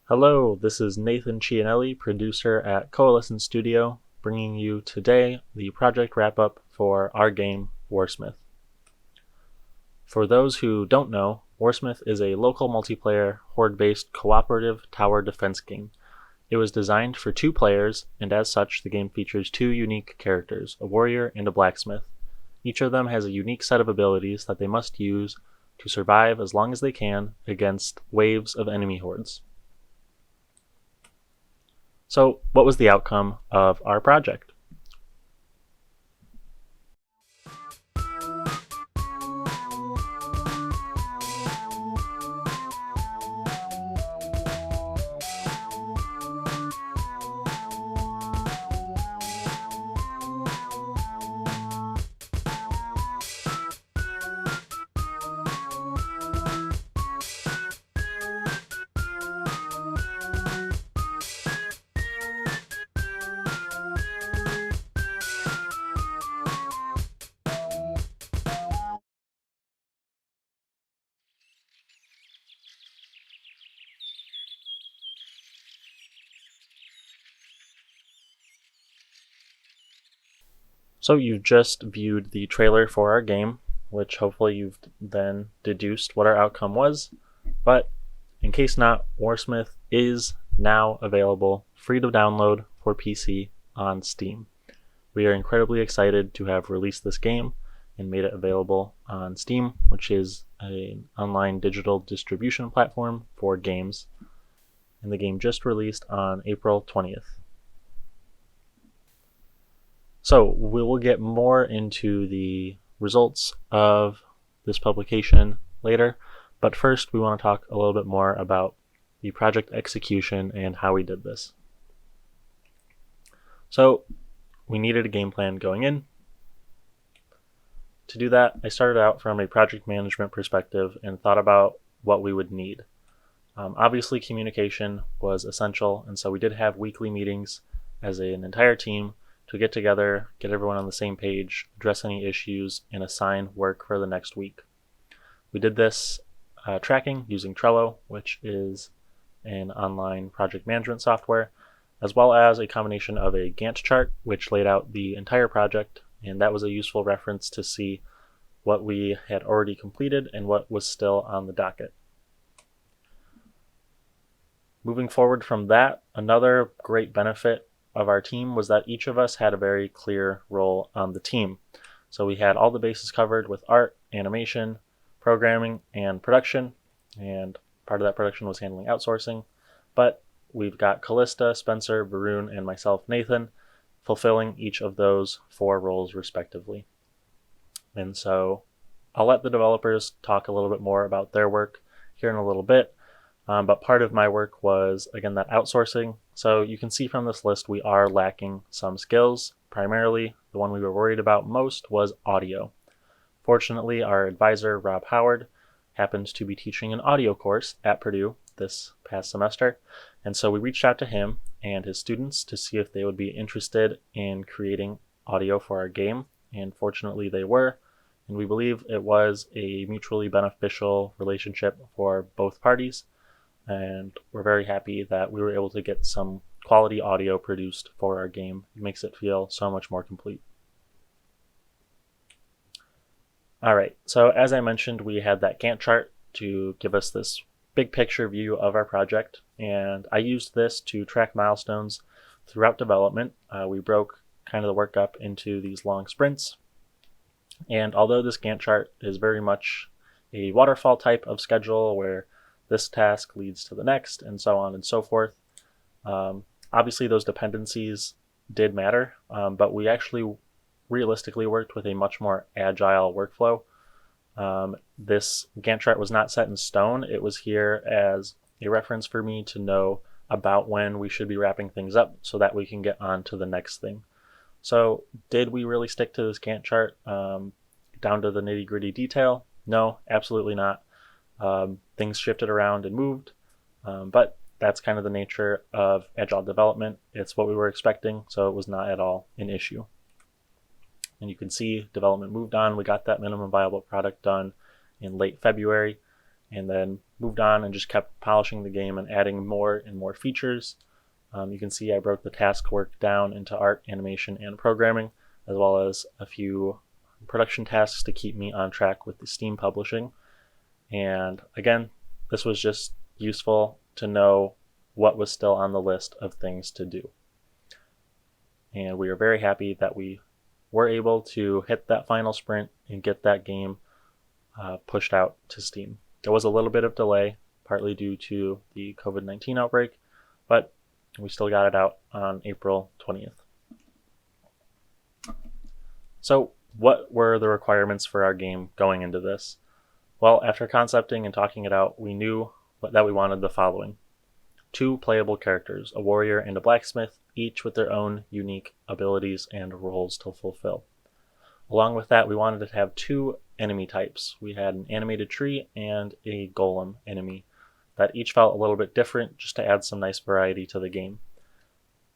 Hello, this is Nathan Cianelli, producer at Coalescent Studio, bringing you today the project wrap-up for our game, Warsmith. For those who don't know, Warsmith is a local multiplayer, horde-based cooperative tower defense game. It was designed for 2 players, and as such, the game features 2 unique characters, a warrior and a blacksmith. Each of them has a unique set of abilities that they must use to survive as long as they can against waves of enemy hordes. So, what was the outcome of our project? So you just viewed the trailer for our game, which hopefully you've then deduced what our outcome was. But in case not, Warsmith is now available free to download for PC on Steam. We are incredibly excited to have released this game and made it available on Steam, which is an online digital distribution platform for games. And the game just released on April 20th. So we will get more into the results of this publication later, but first we want to talk a little bit more about the project execution and how we did this. So we needed a game plan going in. To do that, I started out from a project management perspective and thought about what we would need. Obviously, communication was essential, and so we did have weekly meetings as an entire team to get together, get everyone on the same page, address any issues, and assign work for the next week. We did this tracking using Trello, which is an online project management software, as well as a combination of a Gantt chart, which laid out the entire project, and that was a useful reference to see what we had already completed and what was still on the docket. Moving forward from that, another great benefit of our team was that each of us had a very clear role on the team. So we had all the bases covered with art, animation, programming, and production, and part of that production was handling outsourcing. But we've got Callista, Spencer, Varun, and myself, Nathan, fulfilling each of those 4 roles respectively. And so I'll let the developers talk a little bit more about their work here in a little bit. But part of my work was, again, that outsourcing. So you can see from this list we are lacking some skills. Primarily, the one we were worried about most was audio. Fortunately, our advisor, Rob Howard, happened to be teaching an audio course at Purdue this past semester. And so we reached out to him and his students to see if they would be interested in creating audio for our game. And fortunately, they were. And we believe it was a mutually beneficial relationship for both parties. And we're very happy that we were able to get some quality audio produced for our game. It makes it feel so much more complete. All right, so as I mentioned, we had that Gantt chart to give us this big picture view of our project, and I used this to track milestones throughout development. We broke kind of the work up into these long sprints, and although this Gantt chart is very much a waterfall type of schedule where this task leads to the next, and so on and so forth. Obviously, those dependencies did matter, but we actually realistically worked with a much more agile workflow. This Gantt chart was not set in stone. It was here as a reference for me to know about when we should be wrapping things up so that we can get on to the next thing. So did we really stick to this Gantt chart down to the nitty-gritty detail? No, absolutely not. Things shifted around and moved, but that's kind of the nature of Agile development. It's what we were expecting, so it was not at all an issue. And you can see development moved on. We got that minimum viable product done in late February, and then moved on and just kept polishing the game and adding more and more features. You can see I broke the task work down into art, animation, and programming, as well as a few production tasks to keep me on track with the Steam publishing. And again, this was just useful to know what was still on the list of things to do. And we are very happy that we were able to hit that final sprint and get that game pushed out to Steam. There was a little bit of delay, partly due to the COVID-19 outbreak, but we still got it out on April 20th. So what were the requirements for our game going into this? Well, after concepting and talking it out, we knew that we wanted the following. 2 playable characters, a warrior and a blacksmith, each with their own unique abilities and roles to fulfill. Along with that, we wanted to have 2 enemy types. We had an animated tree and a golem enemy that each felt a little bit different, just to add some nice variety to the game.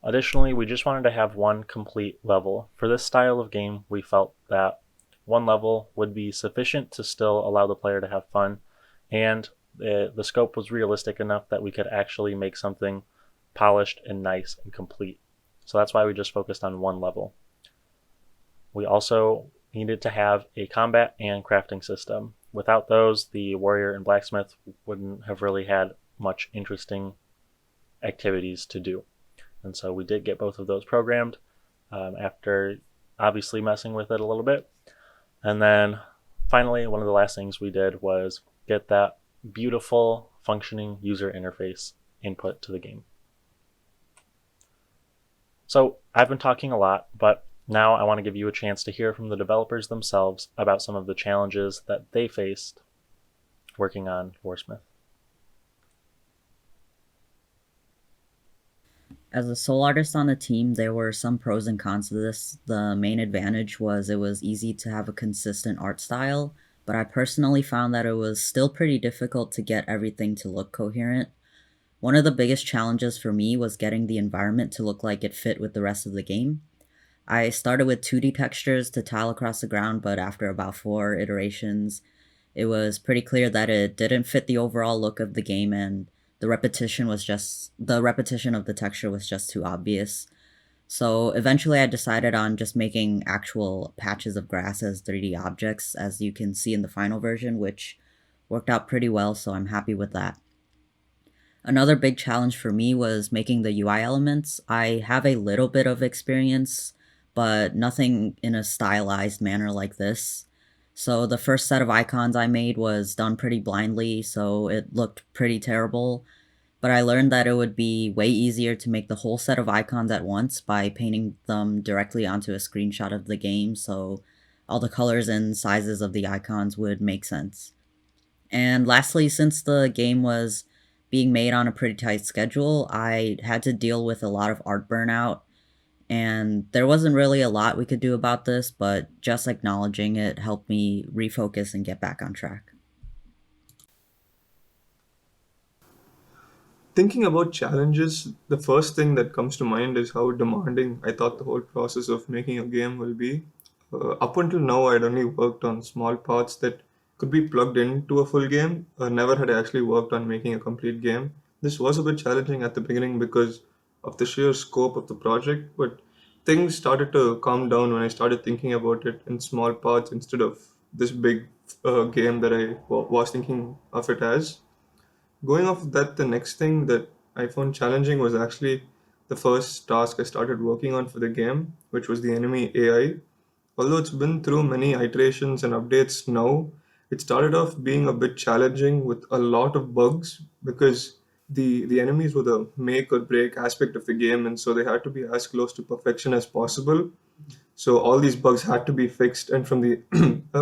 Additionally, we just wanted to have 1 complete level. For this style of game, we felt that 1 level would be sufficient to still allow the player to have fun, and the scope was realistic enough that we could actually make something polished and nice and complete. So that's why we just focused on 1 level. We also needed to have a combat and crafting system. Without those, the warrior and blacksmith wouldn't have really had much interesting activities to do. And so we did get both of those programmed after obviously messing with it a little bit. And then finally, one of the last things we did was get that beautiful functioning user interface input to the game. So I've been talking a lot, but now I want to give you a chance to hear from the developers themselves about some of the challenges that they faced working on Warsmith. As a sole artist on the team, there were some pros and cons to this. The main advantage was it was easy to have a consistent art style, but I personally found that it was still pretty difficult to get everything to look coherent. One of the biggest challenges for me was getting the environment to look like it fit with the rest of the game. I started with 2D textures to tile across the ground, but after about 4 iterations, it was pretty clear that it didn't fit the overall look of the game, and the repetition of the texture was just too obvious. So eventually I decided on just making actual patches of grass as 3D objects, as you can see in the final version, which worked out pretty well, so I'm happy with that. Another big challenge for me was making the UI elements. I have a little bit of experience, but nothing in a stylized manner like this. So the first set of icons I made was done pretty blindly, so it looked pretty terrible. But I learned that it would be way easier to make the whole set of icons at once by painting them directly onto a screenshot of the game, so all the colors and sizes of the icons would make sense. And lastly, since the game was being made on a pretty tight schedule, I had to deal with a lot of art burnout, and there wasn't really a lot we could do about this, but just acknowledging it helped me refocus and get back on track. Thinking about challenges, the first thing that comes to mind is how demanding I thought the whole process of making a game will be. Up until now, I'd only worked on small parts that could be plugged into a full game. Never had I actually worked on making a complete game. This was a bit challenging at the beginning because of the sheer scope of the project, but things started to calm down when I started thinking about it in small parts instead of this big game that I was thinking of it as. Going off of that, the next thing that I found challenging was actually the first task I started working on for the game, which was the enemy AI. Although it's been through many iterations and updates now, it started off being a bit challenging with a lot of bugs because the enemies were the make or break aspect of the game, and so they had to be as close to perfection as possible. So all these bugs had to be fixed, and from the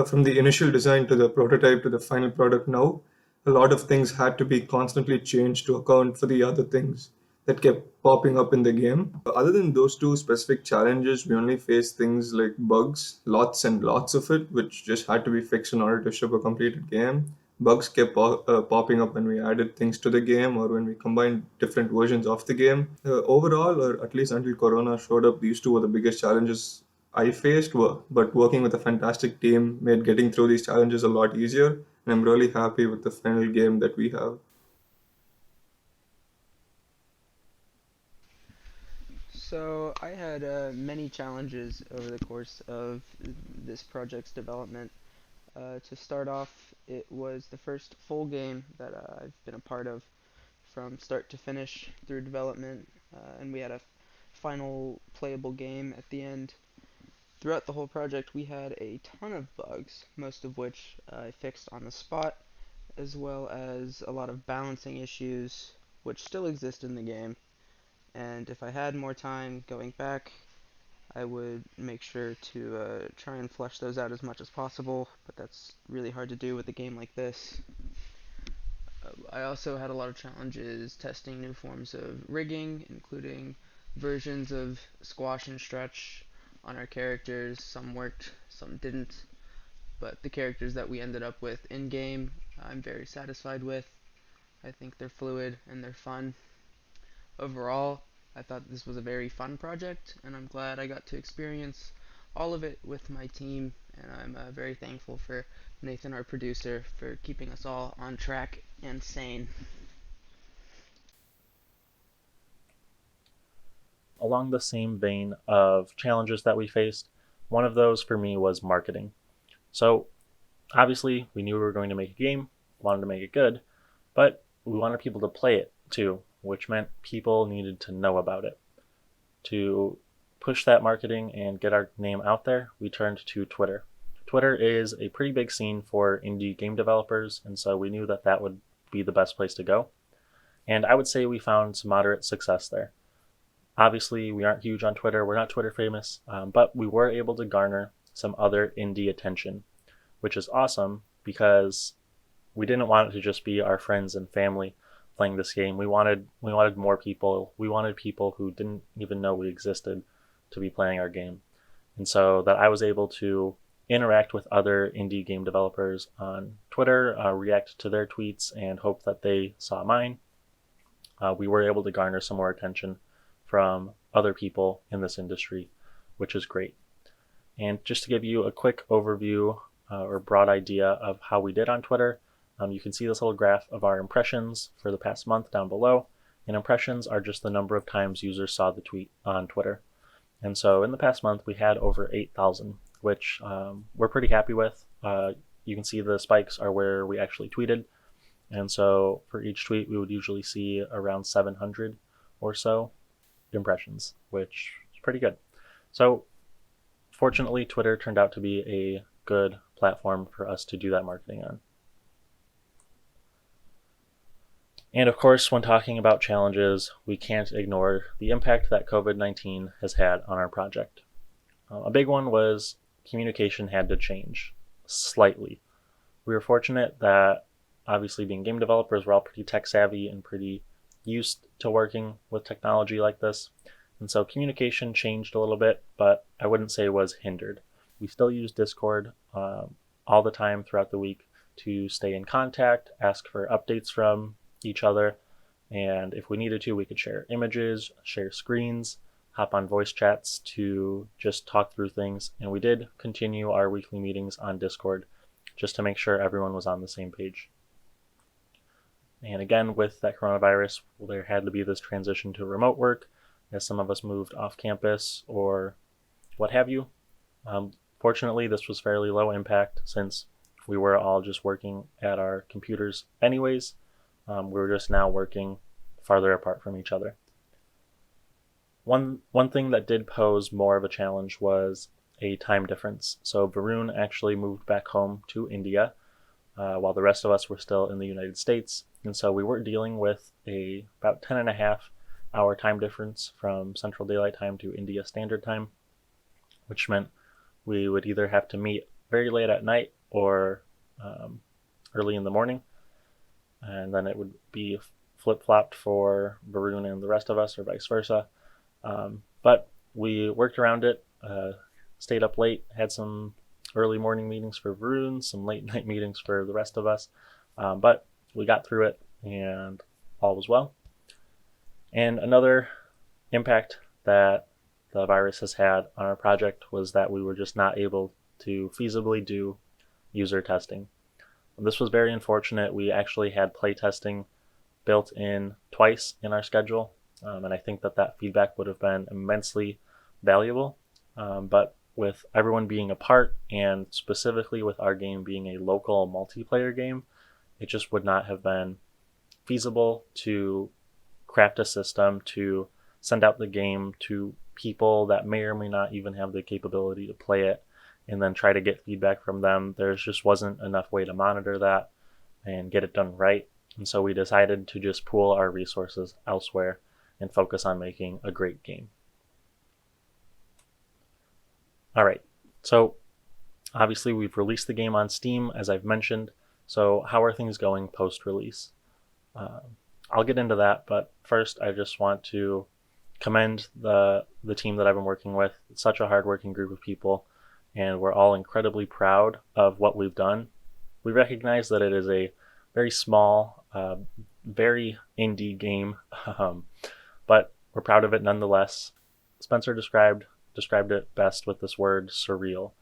from the initial design to the prototype to the final product now, a lot of things had to be constantly changed to account for the other things that kept popping up in the game. Other than those 2 specific challenges, we only faced things like bugs, lots and lots of it, which just had to be fixed in order to ship a completed game. Bugs kept popping up when we added things to the game or when we combined different versions of the game. Overall, or at least until Corona showed up, these 2 were the biggest challenges I faced, but working with a fantastic team made getting through these challenges a lot easier. and I'm really happy with the final game that we have. So I had many challenges over the course of this project's development. To start off, it was the first full game that I've been a part of from start to finish through development, and we had a final playable game at the end. Throughout the whole project, we had a ton of bugs, most of which I fixed on the spot, as well as a lot of balancing issues, which still exist in the game. And if I had more time going back, I would make sure to try and flesh those out as much as possible, but that's really hard to do with a game like this. I also had a lot of challenges testing new forms of rigging, including versions of squash and stretch on our characters. Some worked, some didn't, but the characters that we ended up with in game, I'm very satisfied with. I think they're fluid and they're fun. Overall, I thought this was a very fun project, and I'm glad I got to experience all of it with my team, and I'm very thankful for Nathan, our producer, for keeping us all on track and sane. Along the same vein of challenges that we faced, one of those for me was marketing. So obviously, we knew we were going to make a game, wanted to make it good, but we wanted people to play it too, which meant people needed to know about it. To push that marketing and get our name out there, we turned to Twitter. Twitter is a pretty big scene for indie game developers, and so we knew that that would be the best place to go. And I would say we found some moderate success there. Obviously, we aren't huge on Twitter, we're not Twitter famous, but we were able to garner some other indie attention, which is awesome because we didn't want it to just be our friends and family playing this game. We wanted more people. We wanted people who didn't even know we existed to be playing our game. And so that I was able to interact with other indie game developers on Twitter, react to their tweets, and hope that they saw mine. We were able to garner some more attention from other people in this industry, which is great. And just to give you a quick overview or broad idea of how we did on Twitter, you can see this little graph of our impressions for the past month down below. And impressions are just the number of times users saw the tweet on Twitter. And so in the past month, we had over 8,000, which we're pretty happy with. You can see the spikes are where we actually tweeted. And so for each tweet, we would usually see around 700 or so impressions, which is pretty good. So fortunately, Twitter turned out to be a good platform for us to do that marketing on. And of course, when talking about challenges, we can't ignore the impact that COVID-19 has had on our project. A big one was communication had to change slightly. We were fortunate that, obviously, being game developers, we're all pretty tech savvy and pretty used to working with technology like this. And so communication changed a little bit, but I wouldn't say was hindered. We still use Discord all the time throughout the week to stay in contact, ask for updates from each other, and if we needed to, we could share images, share screens, hop on voice chats to just talk through things. And we did continue our weekly meetings on Discord just to make sure everyone was on the same page. And again, with that coronavirus, there had to be this transition to remote work as some of us moved off campus or what have you. Fortunately, this was fairly low impact since we were all just working at our computers anyways. We were just now working farther apart from each other. One thing that did pose more of a challenge was a time difference. So Varun actually moved back home to India while the rest of us were still in the United States. And so we were dealing with about 10 and a half hour time difference from Central Daylight Time to India Standard Time, which meant we would either have to meet very late at night or early in the morning. And then it would be flip-flopped for Varun and the rest of us, or vice versa. But we worked around it, stayed up late, had some early morning meetings for Varun, some late night meetings for the rest of us. But we got through it, and all was well. And another impact that the virus has had on our project was that we were just not able to feasibly do user testing. This was very unfortunate. We actually had playtesting built in twice in our schedule, and I think that feedback would have been immensely valuable. But with everyone being apart, and specifically with our game being a local multiplayer game, it just would not have been feasible to craft a system to send out the game to people that may or may not even have the capability to play it and then try to get feedback from them. There just wasn't enough way to monitor that and get it done right. And so we decided to just pool our resources elsewhere and focus on making a great game. All right, so obviously we've released the game on Steam, as I've mentioned. So how are things going post-release? I'll get into that, but first I just want to commend the team that I've been working with. It's such a hardworking group of people, and we're all incredibly proud of what we've done. We recognize that it is a very small, very indie game, but we're proud of it nonetheless. Spencer described it best with this word, surreal.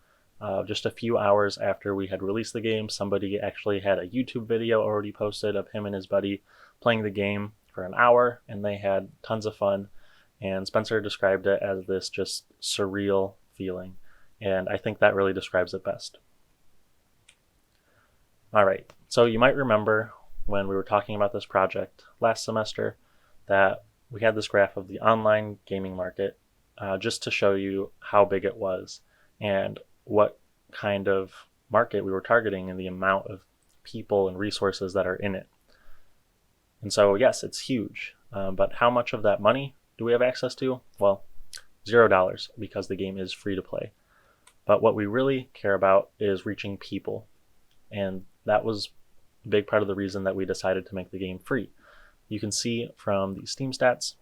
Just a few hours after we had released the game, somebody actually had a YouTube video already posted of him and his buddy playing the game for an hour, and they had tons of fun. And Spencer described it as this just surreal feeling, and I think that really describes it best. All right, so you might remember when we were talking about this project last semester that we had this graph of the online gaming market just to show you how big it was and what kind of market we were targeting and the amount of people and resources that are in it. And so, yes, it's huge, but how much of that money do we have access to? Well, $0 because the game is free to play. But what we really care about is reaching people. And that was a big part of the reason that we decided to make the game free. You can see from the Steam stats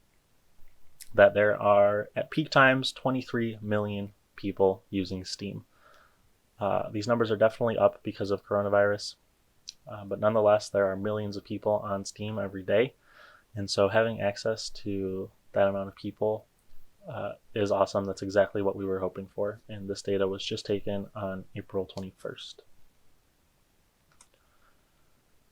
that there are, at peak times, 23 million people using Steam. These numbers are definitely up because of coronavirus, but nonetheless, there are millions of people on Steam every day. And so having access to that amount of people is awesome. That's exactly what we were hoping for. And this data was just taken on April 21st.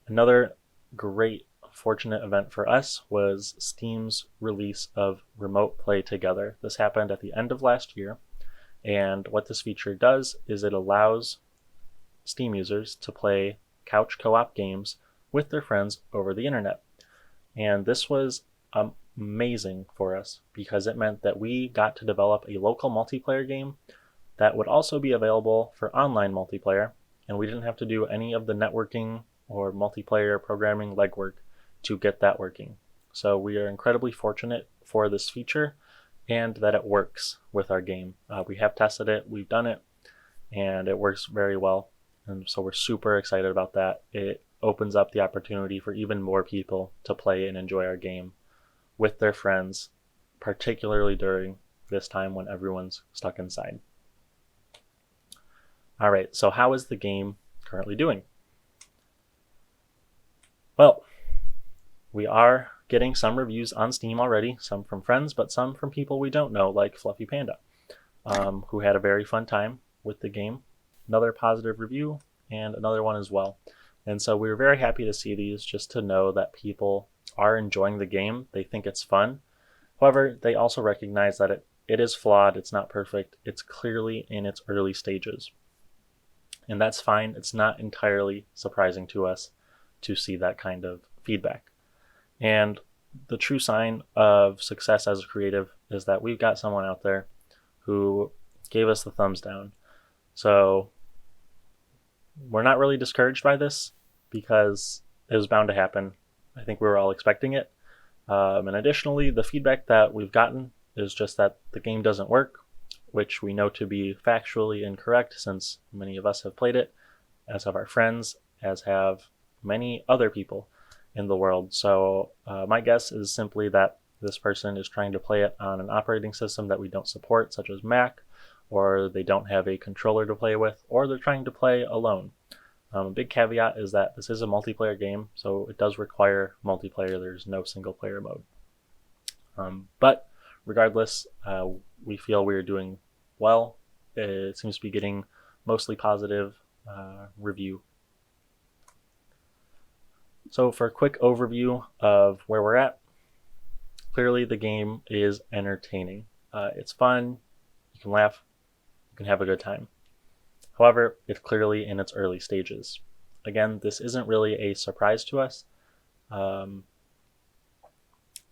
Another great fortunate event for us was Steam's release of Remote Play Together. This happened at the end of last year, and what this feature does is it allows Steam users to play couch co-op games with their friends over the internet. And this was amazing for us because it meant that we got to develop a local multiplayer game that would also be available for online multiplayer, and we didn't have to do any of the networking or multiplayer programming legwork to get that working. So we are incredibly fortunate for this feature and that it works with our game. We have tested it, we've done it, and it works very well. And so we're super excited about that. It opens up the opportunity for even more people to play and enjoy our game with their friends, particularly during this time when everyone's stuck inside. All right, so how is the game currently doing? Well, we are getting some reviews on Steam already, some from friends, but some from people we don't know, like Fluffy Panda, who had a very fun time with the game. Another positive review, and another one as well. And so we were very happy to see these, just to know that people are enjoying the game. They think it's fun. However, they also recognize that it is flawed, it's not perfect, it's clearly in its early stages. And that's fine. It's not entirely surprising to us to see that kind of feedback. And the true sign of success as a creative is that we've got someone out there who gave us the thumbs down. So we're not really discouraged by this because it was bound to happen. I think we were all expecting it. And additionally, the feedback that we've gotten is just that the game doesn't work, which we know to be factually incorrect since many of us have played it, as have our friends, as have many other people in the world. So my guess is simply that this person is trying to play it on an operating system that we don't support, such as Mac, or they don't have a controller to play with, or they're trying to play alone. A big caveat is that this is a multiplayer game, so it does require multiplayer. There's no single player mode. But regardless, we feel we're doing well. It seems to be getting mostly positive review. So for a quick overview of where we're at, clearly the game is entertaining. It's fun, you can laugh, you can have a good time. However, it's clearly in its early stages. Again, this isn't really a surprise to us. Um,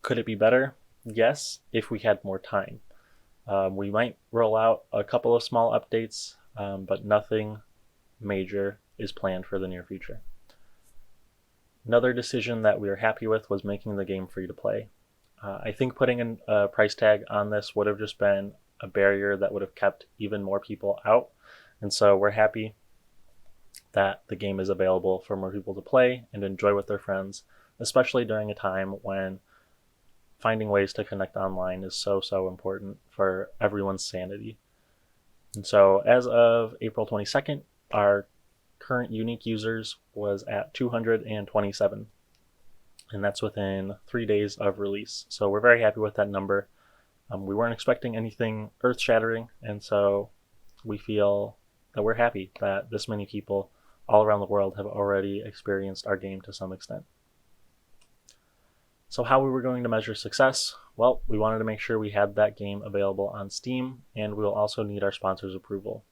could it be better? Yes, if we had more time. We might roll out a couple of small updates, but nothing major is planned for the near future. Another decision that we were happy with was making the game free to play. I think putting a price tag on this would have just been a barrier that would have kept even more people out. And so we're happy that the game is available for more people to play and enjoy with their friends, especially during a time when finding ways to connect online is so important for everyone's sanity. And so as of April 22nd, our current unique users was at 227, and that's within 3 days of release. So we're very happy with that number. We weren't expecting anything earth-shattering, and so we feel that we're happy that this many people all around the world have already experienced our game to some extent. So how we were going to measure success? Well, we wanted to make sure we had that game available on Steam, and we will also need our sponsors' approval.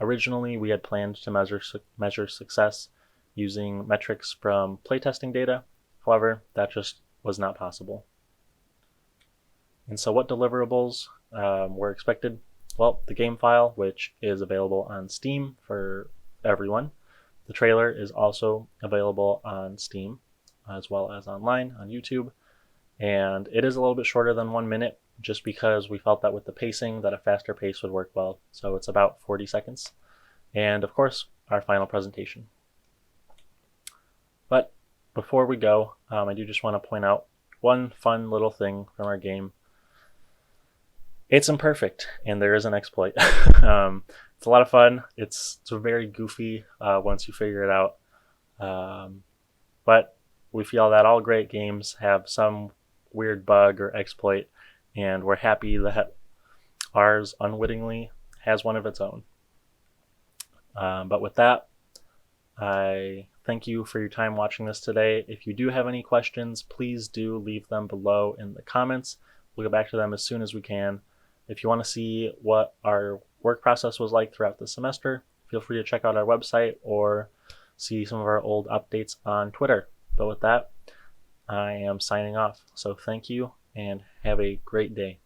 Originally, we had planned to measure success using metrics from playtesting data. However, that just was not possible. And so what deliverables were expected? Well, the game file, which is available on Steam for everyone. The trailer is also available on Steam as well as online on YouTube. And it is a little bit shorter than 1 minute just because we felt that with the pacing that a faster pace would work well. So it's about 40 seconds. And of course, our final presentation. But before we go, I do just want to point out one fun little thing from our game. It's imperfect, and there is an exploit. It's a lot of fun. It's very goofy once you figure it out. But we feel that all great games have some weird bug or exploit, and we're happy that ours unwittingly has one of its own. But with that, I thank you for your time watching this today. If you do have any questions, please do leave them below in the comments. We'll get back to them as soon as we can. If you want to see what our work process was like throughout the semester, feel free to check out our website or see some of our old updates on Twitter. But with that, I am signing off. So thank you and have a great day.